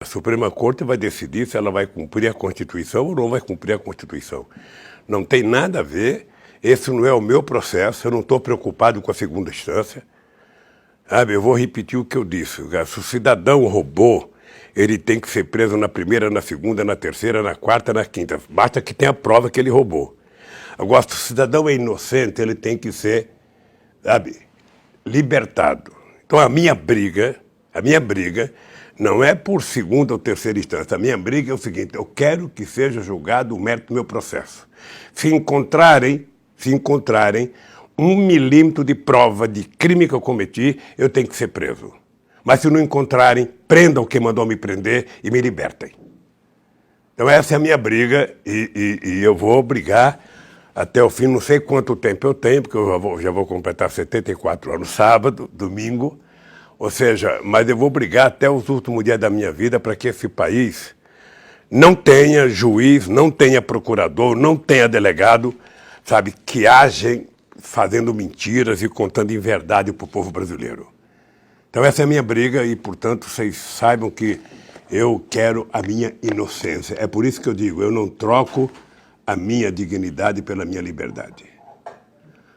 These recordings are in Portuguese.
Suprema Corte vai decidir se ela vai cumprir a Constituição ou não vai cumprir a Constituição. Não tem nada a ver, esse não é o meu processo, eu não estou preocupado com a segunda instância. Sabe, eu vou repetir o que eu disse. Se o cidadão roubou, ele tem que ser preso na primeira, na segunda, na terceira, na quarta, na quinta. Basta que tenha prova que ele roubou. Agora, se o cidadão é inocente, ele tem que ser, sabe, libertado. Então a minha briga não é por segunda ou terceira instância. A minha briga é o seguinte: eu quero que seja julgado o mérito do meu processo. Se encontrarem 1 milímetro de prova de crime que eu cometi, eu tenho que ser preso. Mas se não encontrarem, prendam quem mandou me prender e me libertem. Então essa é a minha briga e eu vou brigar até o fim. Não sei quanto tempo eu tenho, porque eu já vou completar 74 anos sábado, domingo. Ou seja, mas eu vou brigar até os últimos dias da minha vida para que esse país não tenha juiz, não tenha procurador, não tenha delegado, sabe, que agem fazendo mentiras e contando inverdade para o povo brasileiro. Então essa é a minha briga e, portanto, vocês saibam que eu quero a minha inocência. É por isso que eu digo, eu não troco a minha dignidade pela minha liberdade.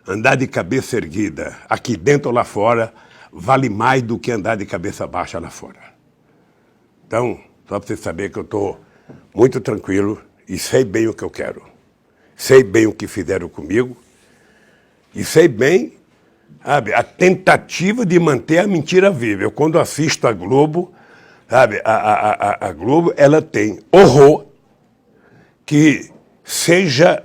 Andar de cabeça erguida, aqui dentro ou lá fora, vale mais do que andar de cabeça baixa lá fora. Então, só para vocês saberem que eu estou muito tranquilo e sei bem o que eu quero. Sei bem o que fizeram comigo e sei bem, sabe, a tentativa de manter a mentira viva. Eu, quando assisto a Globo, sabe, a Globo, ela tem horror que seja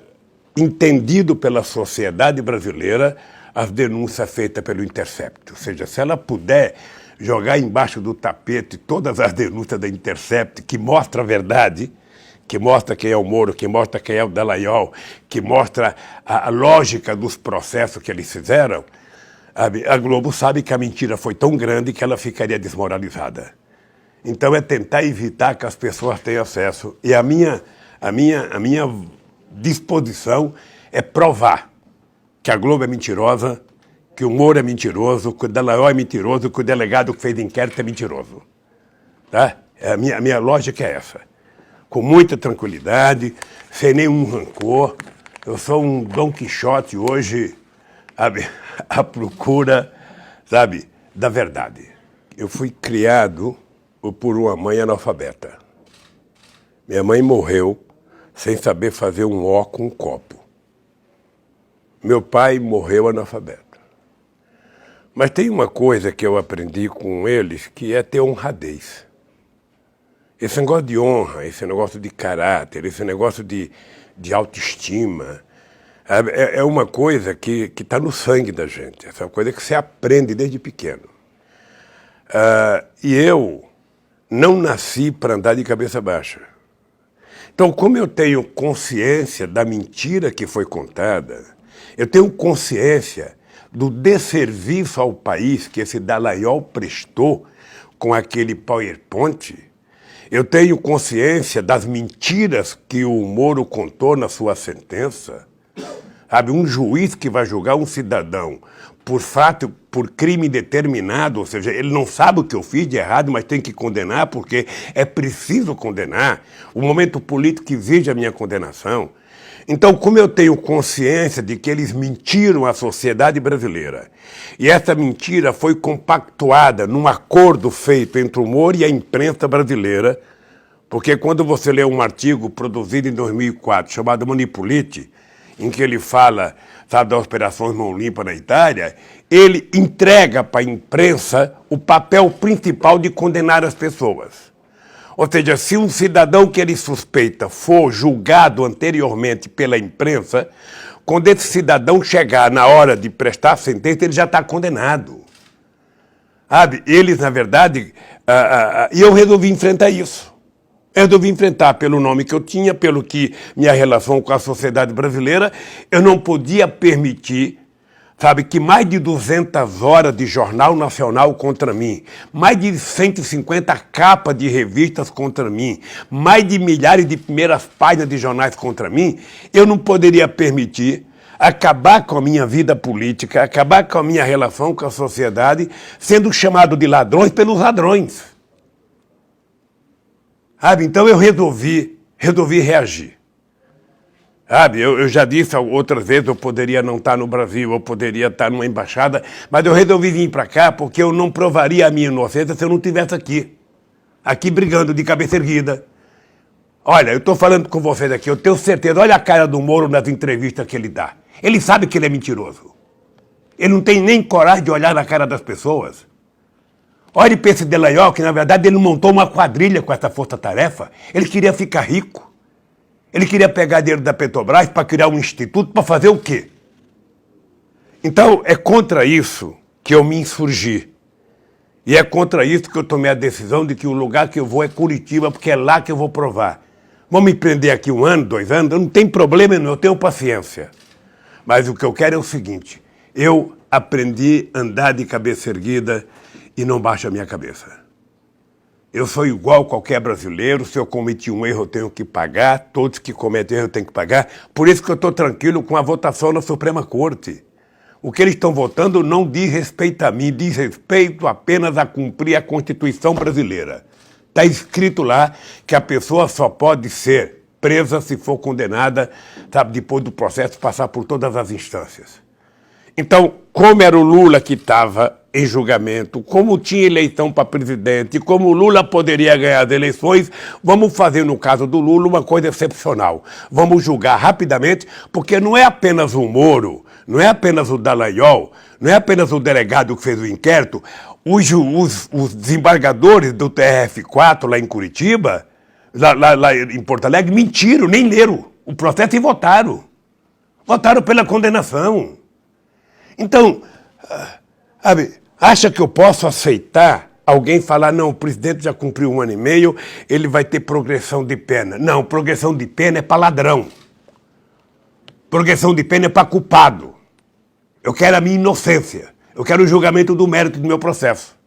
entendido pela sociedade brasileira as denúncias feitas pelo Intercept. Ou seja, se ela puder jogar embaixo do tapete todas as denúncias da Intercept que mostram a verdade, que mostra quem é o Moro, que mostra quem é o Dallagnol, que mostra a lógica dos processos que eles fizeram, a Globo sabe que a mentira foi tão grande que ela ficaria desmoralizada. Então é tentar evitar que as pessoas tenham acesso. E a minha disposição é provar que a Globo é mentirosa, que o Moro é mentiroso, que o Dallagnol é mentiroso, que o delegado que fez inquérito é mentiroso. Tá? A minha lógica é essa. Com muita tranquilidade, sem nenhum rancor. Eu sou um Dom Quixote hoje, sabe, à procura, sabe, da verdade. Eu fui criado por uma mãe analfabeta. Minha mãe morreu sem saber fazer um O com um copo. Meu pai morreu analfabeto. Mas tem uma coisa que eu aprendi com eles, que é ter honradez. Esse negócio de honra, esse negócio de caráter, esse negócio de autoestima, é uma coisa que está no sangue da gente. Essa coisa que você aprende desde pequeno. E eu não nasci para andar de cabeça baixa. Então, como eu tenho consciência da mentira que foi contada, eu tenho consciência do desserviço ao país que esse Dallagnol prestou com aquele PowerPoint, eu tenho consciência das mentiras que o Moro contou na sua sentença. Sabe, um juiz que vai julgar um cidadão por crime determinado, ou seja, ele não sabe o que eu fiz de errado, mas tem que condenar porque é preciso condenar. O momento político exige a minha condenação. Então, como eu tenho consciência de que eles mentiram à sociedade brasileira, e essa mentira foi compactuada num acordo feito entre o Moro e a imprensa brasileira, porque quando você lê um artigo produzido em 2004, chamado Manipulite, em que ele fala, sabe, das operações Mão Limpa na Itália, ele entrega para a imprensa o papel principal de condenar as pessoas. Ou seja, se um cidadão que ele suspeita for julgado anteriormente pela imprensa, quando esse cidadão chegar na hora de prestar a sentença, ele já está condenado. Sabe? Eles, na verdade, e eu resolvi enfrentar isso. Eu resolvi enfrentar pelo nome que eu tinha, pelo que minha relação com a sociedade brasileira, eu não podia permitir, sabe, que mais de 200 horas de jornal nacional contra mim, mais de 150 capas de revistas contra mim, mais de milhares de primeiras páginas de jornais contra mim, eu não poderia permitir acabar com a minha vida política, acabar com a minha relação com a sociedade, sendo chamado de ladrões pelos ladrões. Sabe? Então eu resolvi reagir. Sabe? Eu já disse outras vezes, eu poderia não estar no Brasil, eu poderia estar numa embaixada, mas eu resolvi vir para cá porque eu não provaria a minha inocência se eu não estivesse aqui brigando de cabeça erguida. Olha, eu estou falando com vocês aqui, eu tenho certeza, olha a cara do Moro nas entrevistas que ele dá. Ele sabe que ele é mentiroso. Ele não tem nem coragem de olhar na cara das pessoas. Olha para esse Dallagnol, que na verdade ele montou uma quadrilha com essa força-tarefa. Ele queria ficar rico. Ele queria pegar dinheiro da Petrobras para criar um instituto para fazer o quê? Então, é contra isso que eu me insurgi. E é contra isso que eu tomei a decisão de que o lugar que eu vou é Curitiba, porque é lá que eu vou provar. Vão me prender aqui 1 ano, 2 anos, não tem problema nenhum, eu tenho paciência. Mas o que eu quero é o seguinte, eu aprendi a andar de cabeça erguida e não baixo a minha cabeça. Eu sou igual a qualquer brasileiro, se eu cometi um erro eu tenho que pagar, todos que cometem erro eu tenho que pagar. Por isso que eu estou tranquilo com a votação na Suprema Corte. O que eles estão votando não diz respeito a mim, diz respeito apenas a cumprir a Constituição brasileira. Está escrito lá que a pessoa só pode ser presa se for condenada, sabe, depois do processo passar por todas as instâncias. Então, como era o Lula que estava em julgamento, como tinha eleição para presidente, como o Lula poderia ganhar as eleições, vamos fazer, no caso do Lula, uma coisa excepcional. Vamos julgar rapidamente, porque não é apenas o Moro, não é apenas o Dallagnol, não é apenas o delegado que fez o inquérito, os desembargadores do TRF4 lá em Curitiba, lá em Porto Alegre, mentiram, nem leram o processo e votaram. Votaram pela condenação. Então, sabe, acha que eu posso aceitar alguém falar, não, o presidente já cumpriu 1 ano e meio, ele vai ter progressão de pena. Não, progressão de pena é para ladrão. Progressão de pena é para culpado. Eu quero a minha inocência. Eu quero o julgamento do mérito do meu processo.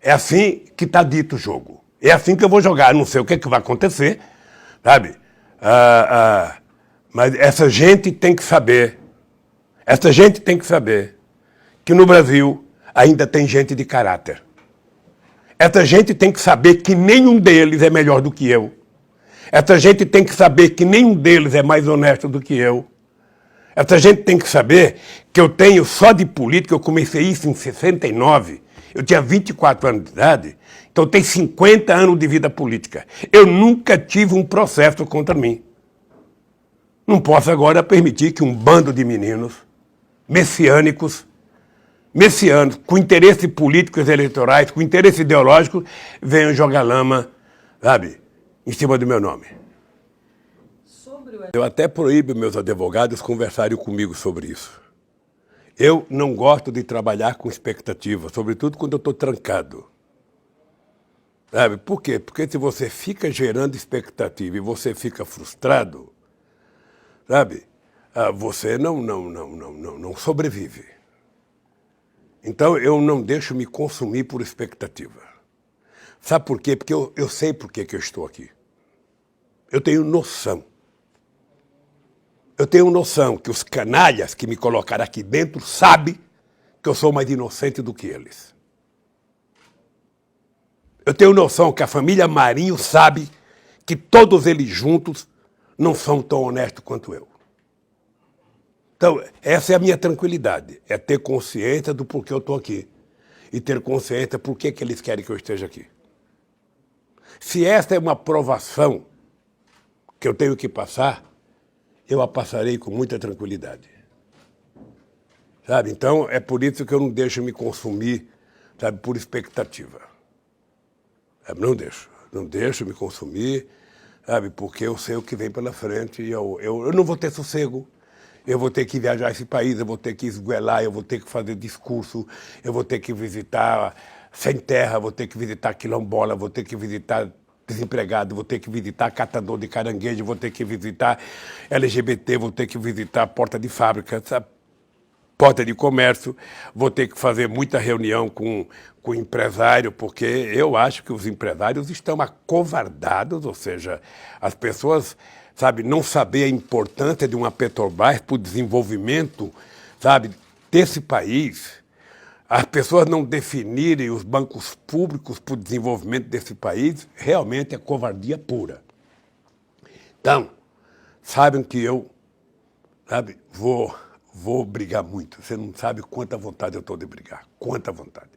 É assim que está dito o jogo. É assim que eu vou jogar. Não sei o que vai acontecer, sabe? Mas essa gente tem que saber. Essa gente tem que saber que no Brasil ainda tem gente de caráter. Essa gente tem que saber que nenhum deles é melhor do que eu. Essa gente tem que saber que nenhum deles é mais honesto do que eu. Essa gente tem que saber que eu tenho só de política, eu comecei isso em 69, eu tinha 24 anos de idade, então eu tenho 50 anos de vida política. Eu nunca tive um processo contra mim. Não posso agora permitir que um bando de meninos messiânicos, com interesse políticos eleitorais, com interesse ideológico, venham jogar lama, sabe, em cima do meu nome. Eu até proíbo meus advogados conversarem comigo sobre isso. Eu não gosto de trabalhar com expectativa, sobretudo quando eu estou trancado. Sabe, por quê? Porque se você fica gerando expectativa e você fica frustrado, sabe, você não sobrevive. Então, eu não deixo me consumir por expectativa. Sabe por quê? Porque eu sei por que eu estou aqui. Eu tenho noção. Eu tenho noção que os canalhas que me colocaram aqui dentro sabem que eu sou mais inocente do que eles. Eu tenho noção que a família Marinho sabe que todos eles juntos não são tão honestos quanto eu. Então, essa é a minha tranquilidade, é ter consciência do porquê eu estou aqui e ter consciência por que eles querem que eu esteja aqui. Se essa é uma provação que eu tenho que passar, eu a passarei com muita tranquilidade. Sabe? Então, é por isso que eu não deixo me consumir, sabe, por expectativa. Sabe? Não deixo me consumir, sabe, porque eu sei o que vem pela frente e eu não vou ter sossego. Eu vou ter que viajar esse país, eu vou ter que esguelar, eu vou ter que fazer discurso, eu vou ter que visitar sem terra, vou ter que visitar quilombola, vou ter que visitar desempregado, vou ter que visitar catador de caranguejo, vou ter que visitar LGBT, vou ter que visitar porta de fábrica, sabe? Porta de comércio, vou ter que fazer muita reunião com empresário, porque eu acho que os empresários estão acovardados, ou seja, as pessoas, sabe, não saber a importância de uma Petrobras para o desenvolvimento, sabe, desse país. as pessoas não definirem os bancos públicos para o desenvolvimento desse país, realmente é covardia pura. Então, sabem que eu, vou brigar muito. Você não sabe quanta vontade eu estou de brigar, quanta vontade.